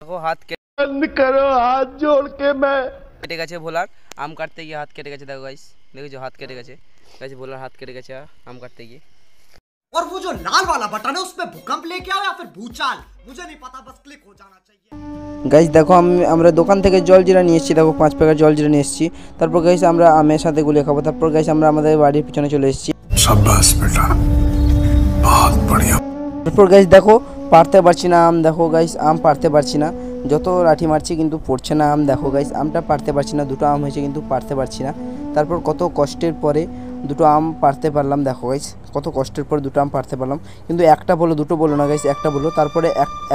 দেখো হাত बंद करो हाथ जोड़ के मैं কেটে গেছে ভোলার আম কাটতে গিয়ে হাত কেটে গেছে। দেখো গাইস, দেখেছো হাত কেটে গেছে গাইস, ভোলার হাত কেটে গেছে আম কাটতে গিয়ে। और वो जो लाल वाला बटन है उसमें भूकंप लेके आओ या फिर भूचाल, मुझे नहीं पता, बस क्लिक हो जाना चाहिए। গাইস দেখো আমরা দোকান থেকে জলজিরা নিয়ে এসেছি। দেখো 5 প্যাকেট জলজিরা নিয়ে এসেছি। তারপর গাইস আমরা আমের সাথে গুলিয়ে খাবো। তারপর গাইস আমরা আমাদের বাড়ির পিছনে চলে এসেছি। शाबाश बेटा बहुत बढ़िया। তারপর গাইস দেখো পারতে পারছি না আম। দেখো গাইস আম পারতে পারছি না, যত লাঠি মারছি কিন্তু পড়ছে না আম। দেখো গাইস আমটা পারতে পারছি না, দুটো আম হয়েছে কিন্তু পারতে পারছি না। তারপর কত কষ্টের পরে দুটো আম পারতে পারলাম। দেখো গাইস কত কষ্টের পরে দুটো আম পারতে পারলাম, কিন্তু একটা বলো দুটো বলো না গাইস, একটা বলো। তারপরে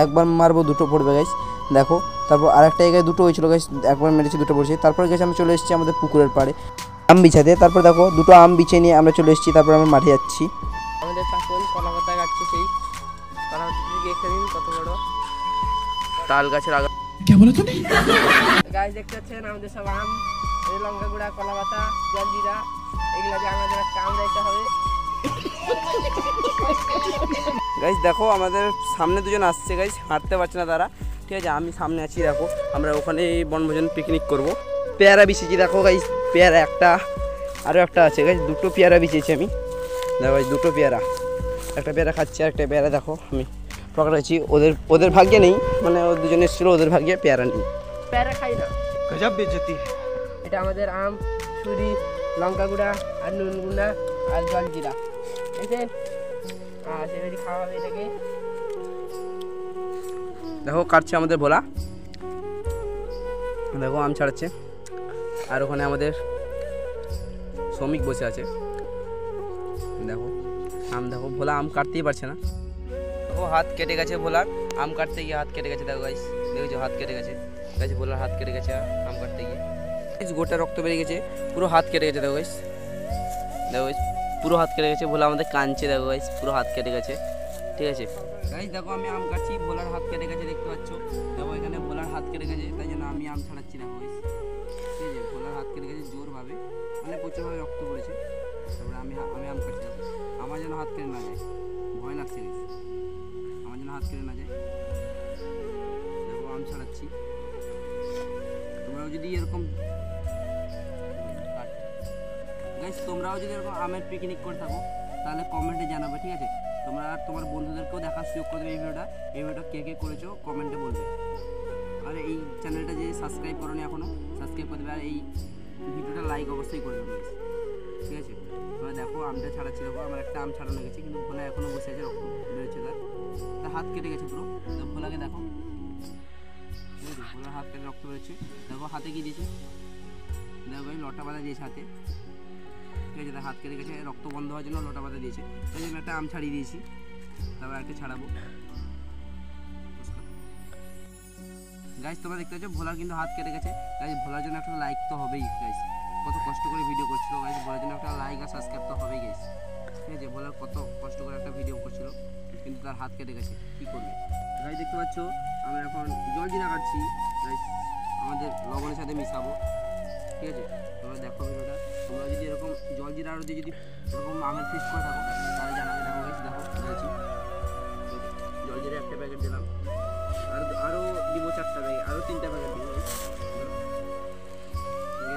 একবার মারবো দুটো পড়বে গাইস। দেখো তারপর আরেকটা জায়গায় দুটো হয়েছিল গাইস, একবার মেরেছি দুটো পড়ছে। তারপর গাইস আমরা চলে এসেছি আমাদের পুকুরের পাড়ে আম বিছাতে। তারপর দেখো দুটো আম বিছিয়ে নিয়ে আমরা চলে এসেছি। তারপর আমরা মাঠে যাচ্ছি। আমাদের কাকুন কলা পাতা কাটছে, সেই কলা পাতা থেকে দেখে নিন কত বড় তাল গাছের আগা। क्या बोला तूने? গাইস দেখতে পাচ্ছেন আমাদের সব আম, এই লঙ্কা গুঁড়া, কলা পাতা, জলজিরা, এগুলো দিয়ে আমাদের কাম দিতে হবে। গাইস দেখো আমাদের সামনে দুজন আসছে গাইস, হাঁটতে পারছে না তারা, ঠিক আছে আমি সামনে আছি। দেখো আমরা ওখানে বনভোজন পিকনিক করব। পেয়ারা বিছিয়েছি দেখো গাইস, পেয়ারা একটা আরও একটা আছে গাইস, দুটো পেয়ারা বিছিয়েছি আমি। দেখো গাইস দুটো পেয়ারা, একটা পেয়ারা খাচ্ছি আর একটা পেয়ারা দেখো আমি পকড়াচ্ছি। ওদের ভাগ্যে নেই, মানে ওদের দুজনে এসেছিলো, ওদের ভাগ্যে পেয়ারা নেই, পেয়ারা খাই না। गजब बेइज्जती है। এটা আমাদের আম, ছুরি, লঙ্কা গুঁড়া আর নুন গুঁড়া আর জলজিরা, এতে সেভাবে খাওয়া হবে এটাকে। দেখো কাটছে আমাদের ভোলা, দেখো আম ছাড়াচ্ছে। আর ওখানে আমাদের শ্রমিক বসে আছে। দেখো আম, দেখো ভোলা আম কাটতেই পারছে না। দেখো হাত কেটে গেছে ভোলার আম কাটতে গিয়ে হাত কেটে গেছে। দেখো গাইস, দেখেছো হাত কেটে গেছে গাইস, ভোলার হাত কেটে গেছে আম কাটতে গিয়ে। গোটা রক্ত বেরিয়ে গেছে, পুরো হাত কেটে গেছে। দেখো গাইস, দেখো গাইস পুরো হাত কেটে গেছে। ভোলা আমাদের কাঁদছে, দেখো গাইস পুরো হাত কেটে গেছে, ঠিক আছে গাইস। দেখো আমি আম কাটছি, ভোলার হাত কেটে গেছে, দেখতে পাচ্ছ। দেখো এখানে ভোলার হাত কেটে গেছে, তাই জন্য আমি আম ছাড়াচ্ছি। দেখো গাইস, ঠিক আছে ভোলার হাত কেটে গেছে জোরভাবে, মানে প্রচুরভাবে রক্ত পড়েছে। তারপরে আমি আম কাটছি। আমার যেন হাত কেটে না যায়, ভয় লাগছে গাইস, আমার যেন হাত কেটে না যায়। দেখো আম ছাড়াচ্ছি। তোমরাও যদি এরকম গাইস, তোমরাও যদি এরকম আমের পিকনিক করে থাকো তাহলে কমেন্টে জানাবে, ঠিক আছে। তোমরা আর তোমার বন্ধুদেরকেও দেখার সুযোগ করে দেবে এই ভিডিওটা কে কে করেছো কমেন্টে বলবে। আর এই চ্যানেলটা যে সাবস্ক্রাইব করোনি এখনও, সাবস্ক্রাইব করে দেবে। আর এই ভিডিওটা লাইক অবশ্যই করে দেবে, ঠিক আছে। তোমরা দেখো আমটা ছাড়াচ্ছি। দেখো আমার একটা আম ছাড়ানো গেছে, কিন্তু ভোলা এখনও বসে আছে, রক্ত বেরোচ্ছে, তার হাত কেটে গেছে পুরো। তো ভোলাকে দেখো, ভোলার হাত কেটে রক্ত বেরোচ্ছে। দেখো হাতে কি দিয়েছে, দেখো এই লটা বাঁধা দিয়েছে হাতে, ঠিক আছে। তার হাত কেটে গেছে, রক্ত বন্ধ হওয়ার জন্য লটা বাঁধা দিয়েছে। তাই জন্য একটা আম ছাড়িয়ে দিয়েছি, তারপর একটা ছাড়াবো গাইস। তোমরা দেখতে পাচ্ছ ভোলার কিন্তু হাত কেটে গেছে গাইস। ভোলার জন্য একটা লাইক তো হবেই গাইস, কত কষ্ট করে ভিডিও করছিল গাইস। ভোলার জন্য একটা লাইক আর সাবস্ক্রাইব তো হবেই গাইস, ঠিক আছে। ভোলার কত কষ্ট করে একটা ভিডিও করছিল, কিন্তু তার হাত কেটে গেছে, কী করবে গাইস। দেখতে পাচ্ছ আমরা এখন জলজিরা কাটছি গাইস, আমাদের লবণের সাথে মিশাবো, ঠিক আছে। তোমরা দেখো ভিডিওটা। তোমরা যদি এরকম জলজিরা আরও দিয়ে যদি এরকম আমের ফিস্ট করে থাকো তাহলে জানাবে। দেখো গাইস, দেখো দিয়েছি জলজিরা একটা প্যাকেট দিলাম, আরও দিব 4টা প্যাকেট, আরও 3টা প্যাকেট দিব গাইস।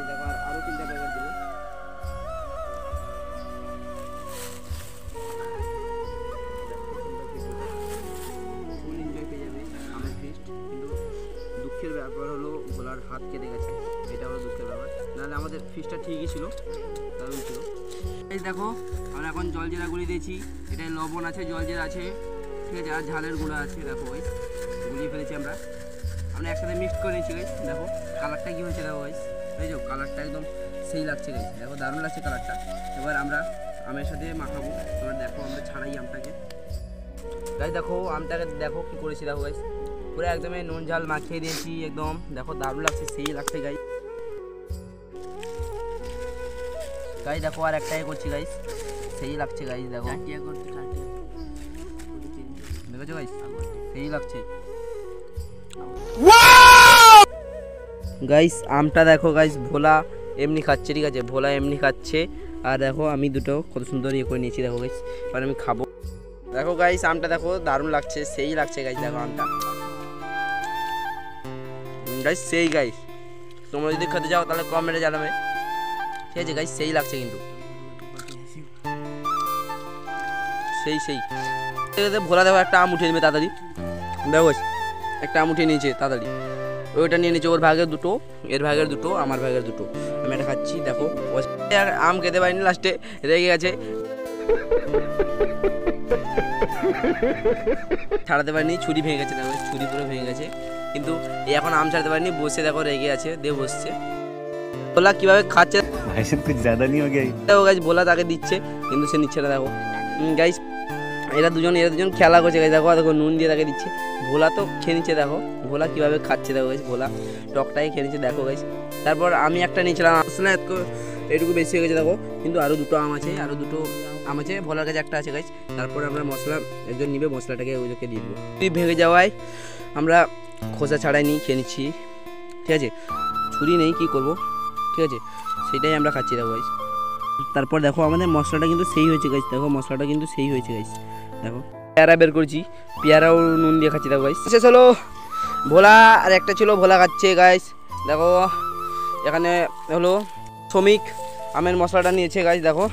দেখো আরও 3টা প্যাকেট দিব। ফুল এনজয় পেয়ে যাবে আমের ফিস্ট। কিন্তু দুঃখের ব্যাপার হলো ভোলার হাত কেটে গেছে, এটা হলো দুঃখের ব্যাপার। নাহলে আমাদের ফিশটা ঠিকই ছিল, দারুণ ছিল। এই দেখো আমরা এখন জলজিরা গুঁড়ি দিয়েছি, এটাই লবণ আছে, জলজিরা আছে, ঠিক আছে, আর ঝালের গুঁড়া আছে। দেখো গাইস গুলিয়ে ফেলেছি আমরা একসাথে মিক্সড করে নিয়েছি গাইস। দেখো কালারটা কী হয়েছে, দেখো গাইস, এই যে কালারটা একদম সেই লাগছে গাইস, দেখো দারুণ লাগছে কালারটা। এবার আমরা আমের সাথে মাখাবো। এবার দেখো আমরা ছাড়াই আমটাকে গাইস। দেখো আমটাকে দেখো কী করেছি, দেখো গাইস পুরো একদমই নুন ঝাল মাখিয়ে দিয়েছি একদম। দেখো দারুণ লাগছে, সেই লাগছে গাইস। গাইস দেখো আর একটাই করছি গাইস, সেই লাগছে গাইস। দেখো দেখেছো গাইস, সেই লাগছে গাইস। আমটা দেখো গাইস, ভোলা এমনি খাচ্ছে, ঠিক আছে, ভোলা এমনি খাচ্ছে। আর দেখো আমি দুটো কত সুন্দর ইয়ে করে নিয়েছি, দেখো গাইস। এবার আমি খাবো। দেখো গাইস আমটা দেখো দারুণ লাগছে, সেই লাগছে গাইস। দেখো আমটা গাইস সেই গাইস, তোমরা যদি খেতে যাও তাহলে কমেন্টে জানাবে, ঠিক আছে গাইস? সেই লাগছে কিন্তু, সেই ভোলা দেখো একটা আম উঠিয়ে নেবে তাড়াতাড়ি, দেখো guys, একটা আম উঠিয়ে নিয়েছে তাড়াতাড়ি, ওইটা নিয়ে নিয়েছে, ওর ভাগের দুটো, এর ভাগের দুটো, আমার ভাগের দুটো, আমি এটা খাচ্ছি। দেখো আর আম খেতে পারিনি, লাস্টে রেগে গেছে, ছাড়াতে পারিনি, ছুরি ভেঙে গেছে, দেখো ছুরি পুরো ভেঙে গেছে, কিন্তু এই এখন আম ছাড়তে পারিনি, বসে দেখো রেগে আছে, দিয়ে বসছে। ভোলা কিভাবে খাচ্ছে দেখো গাইস, ভোলা তাকে দিচ্ছে কিন্তু সে নিচ্ছে না, দেখো গাইস এরা দুজন খেলা করছে গাইস, দেখো দেখো নুন দিয়ে তাকে দিচ্ছে, ভোলা তো খেয়ে নিচ্ছে, দেখো ভোলা কিভাবে খাচ্ছে, দেখো গাইস ভোলা টকটাই খেয়ে নিচ্ছে, দেখো গাইস। তারপর আমি একটা নিয়েছিলাম, আসলে এটুকু বেশি হয়ে গেছে দেখো, কিন্তু আরও দুটো আম আছে, ভোলার কাছে একটা আছে গাইস। তারপর আমরা মশলা একজন নিবে, মশলাটাকে ওইটাকে দিয়ে দেবো, ছুরি ভেঙে যাওয়ায় আমরা খোসা ছাড়াই নিয়ে খেয়ে নিচ্ছি, ঠিক আছে? ছুরি নেই, কি করব, ঠিক আছে? সেটাই আমরা খাচ্ছি, দেখো গাইস। তারপর দেখো আমাদের মশলাটা কিন্তু সেই হয়েছে গাইস, দেখো মশলাটা কিন্তু সেই হয়েছে গাইস, দেখো পেয়ারা বের করেছি, পেয়ারাও নুন দিয়ে খাচ্ছি, দেখো গাইস। শেষ হলো ভোলা, আর একটা ছিল ভোলা খাচ্ছে গাইস, দেখো এখানে হলো শ্রমিক আমের মশলাটা নিয়েছে গাইস, দেখো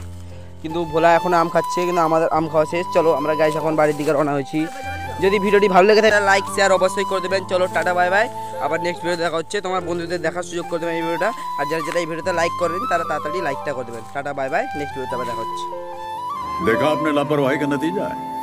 কিন্তু ভোলা এখন আম খাচ্ছে, কিন্তু আমাদের আম খাওয়া শেষ। চলো আমরা গাইস এখন বাড়ির দিকে রওনা হয়েছি। যদি ভিডিওটি ভালো লেগে থাকে লাইক শেয়ার অবশ্যই করে দেবেন। চলো টাটা বাই বাই, আবার নেক্সট ভিডিও দেখা হচ্ছে। তোমার বন্ধুদের দেখার সুযোগ করে দেবেন এই ভিডিওটা, আর যারা এই ভিডিওতে লাইক করেন তারা তাড়াতাড়ি লাইকটা করে দেবেন। টাটা বাই বাই, নেক্সট ভিডিওতে আবার দেখা হচ্ছে। देखा आपने लापरवाही का नतीजा है।